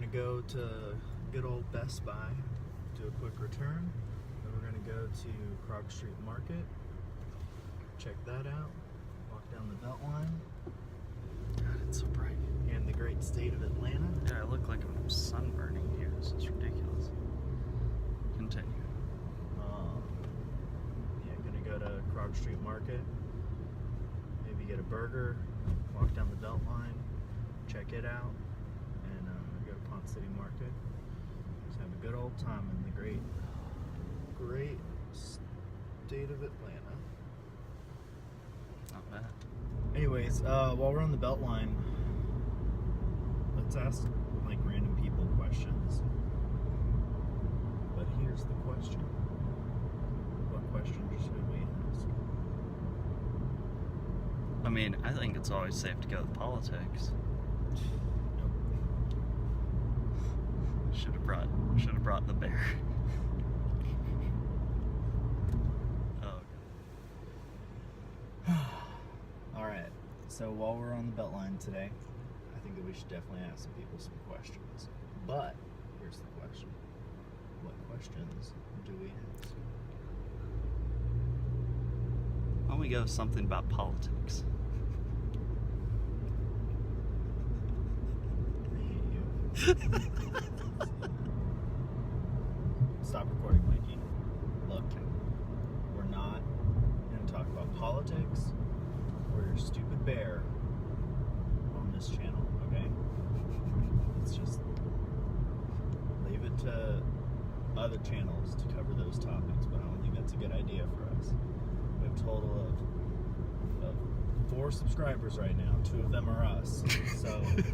gonna go to good old Best Buy, do a quick return, then we're gonna go to Krog Street Market, check that out, walk down the Beltline. God, it's so bright. And the great state of Atlanta. Yeah, I look like I'm sunburning here. This is ridiculous. Continue. Yeah, gonna go to Krog Street Market, maybe get a burger, walk down the Beltline, check it out, and go to Pont City Market. Just have a good old time in the great state of Atlanta. Not bad. Anyways, while we're on the Beltline, let's ask like random people questions. But here's the question. What question should we ask? I mean, I think it's always safe to go with politics. Nope. Should have brought the bear. Oh, okay. Alright, so while we're on the Beltline today, I think that we should definitely ask some people some questions. But here's the question. What questions do we ask? Why don't we go with something about politics? I hate you. Stop recording, Mikey. Look, we're not going to talk about politics or your stupid bear on this channel, okay? Let's just leave it to other channels to cover those topics, but I don't think that's a good idea for us. We have a total of 4 subscribers right now. 2 of them are us, so it's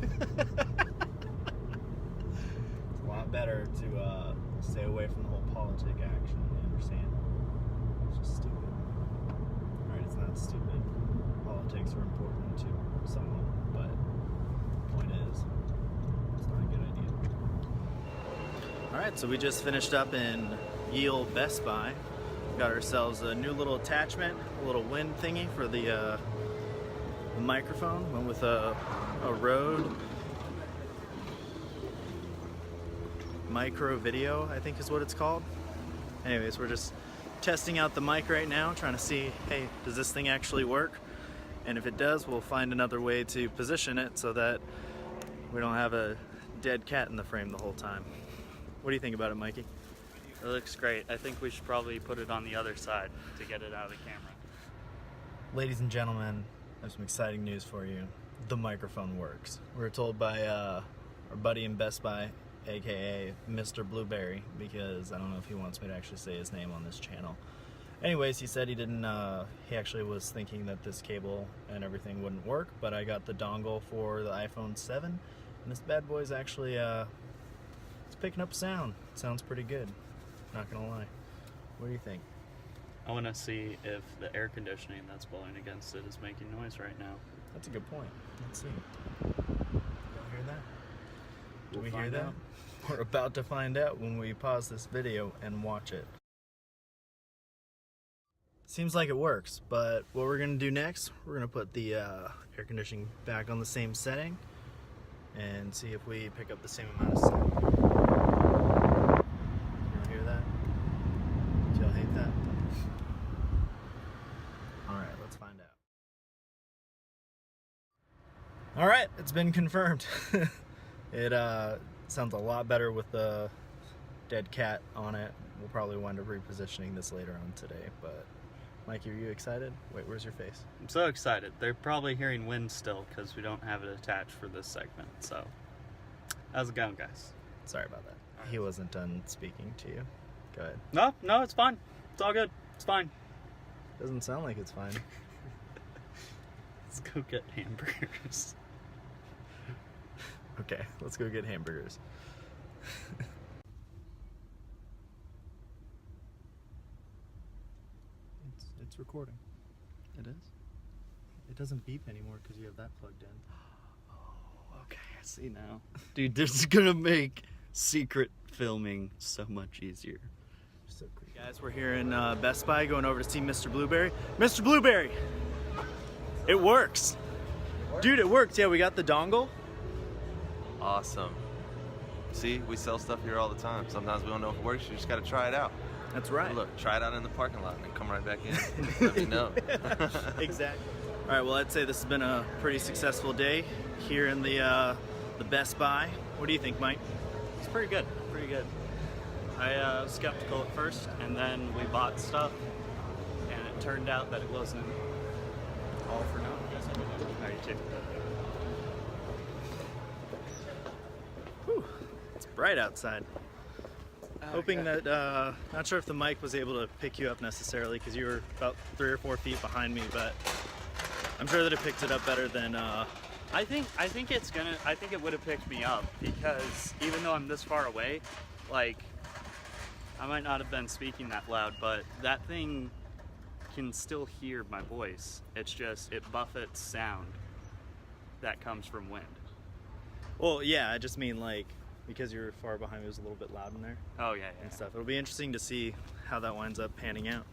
a lot better to stay away from the whole politic action, you understand? It's just stupid. Alright, it's not stupid. Politics are important to someone, but the point is, it's not a good idea. Alright, so we just finished up in ye olde Best Buy. Got ourselves a new little attachment, a little wind thingy for the microphone. Went with a Rode Micro Video, I think is what it's called. Anyways, we're just testing out the mic right now, trying to see, hey, does this thing actually work? And if it does, we'll find another way to position it so that we don't have a dead cat in the frame the whole time. What do you think about it, Mikey? It looks great. I think we should probably put it on the other side to get it out of the camera. Ladies and gentlemen, I have some exciting news for you. The microphone works. We were told by our buddy in Best Buy, aka Mr. Blueberry, because I don't know if he wants me to actually say his name on this channel. Anyways, he said he didn't, he actually was thinking that this cable and everything wouldn't work, but I got the dongle for the iPhone 7, and this bad boy's actually, it's picking up sound. It sounds pretty good, not gonna lie. What do you think? I want to see if the air conditioning that's blowing against it is making noise right now. That's a good point. Let's see. Y'all hear that? Do we hear that? We're about to find out when we pause this video and watch it. Seems like it works, but what we're gonna do next, we're gonna put the air conditioning back on the same setting and see if we pick up the same amount of sound. You hear that? Do y'all hate that? Alright, let's find out. Alright, it's been confirmed. It sounds a lot better with the dead cat on it. We'll probably wind up repositioning this later on today, but Mikey, are you excited? Wait, where's your face? I'm so excited. They're probably hearing wind still because we don't have it attached for this segment. So, how's it going, guys? Sorry about that. He wasn't done speaking to you. Go ahead. No, it's fine. It's all good. It's fine. Doesn't sound like it's fine. Let's go get hamburgers. Okay, let's go get hamburgers. It's recording. It is? It doesn't beep anymore because you have that plugged in. Oh, okay, I see now. Dude, this is gonna make secret filming so much easier. So creepy. Guys, we're here in Best Buy going over to see Mr. Blueberry. Mr. Blueberry! It works! Dude, it works. Yeah, we got the dongle. Awesome. See, we sell stuff here all the time. Sometimes we don't know if it works. You just got to try it out. That's right. And look, try it out in the parking lot and then come right back in. Let me know. Exactly. All right, well, I'd say this has been a pretty successful day here in the Best Buy. What do you think, Mike? It's pretty good, pretty good. I was skeptical at first, and then we bought stuff, and it turned out that it wasn't all for naught. All right, too. Whew, it's bright outside. Hoping that, not sure if the mic was able to pick you up necessarily because you were about 3 or 4 feet behind me, but I'm sure that it picked it up better than, I think it would have picked me up because even though I'm this far away, like, I might not have been speaking that loud, but that thing can still hear my voice. It's just, it buffets sound that comes from wind. well, yeah, I just mean like, because you're far behind me, it was a little bit loud in there Oh, yeah, yeah. and stuff. It'll be interesting to see how that winds up panning out.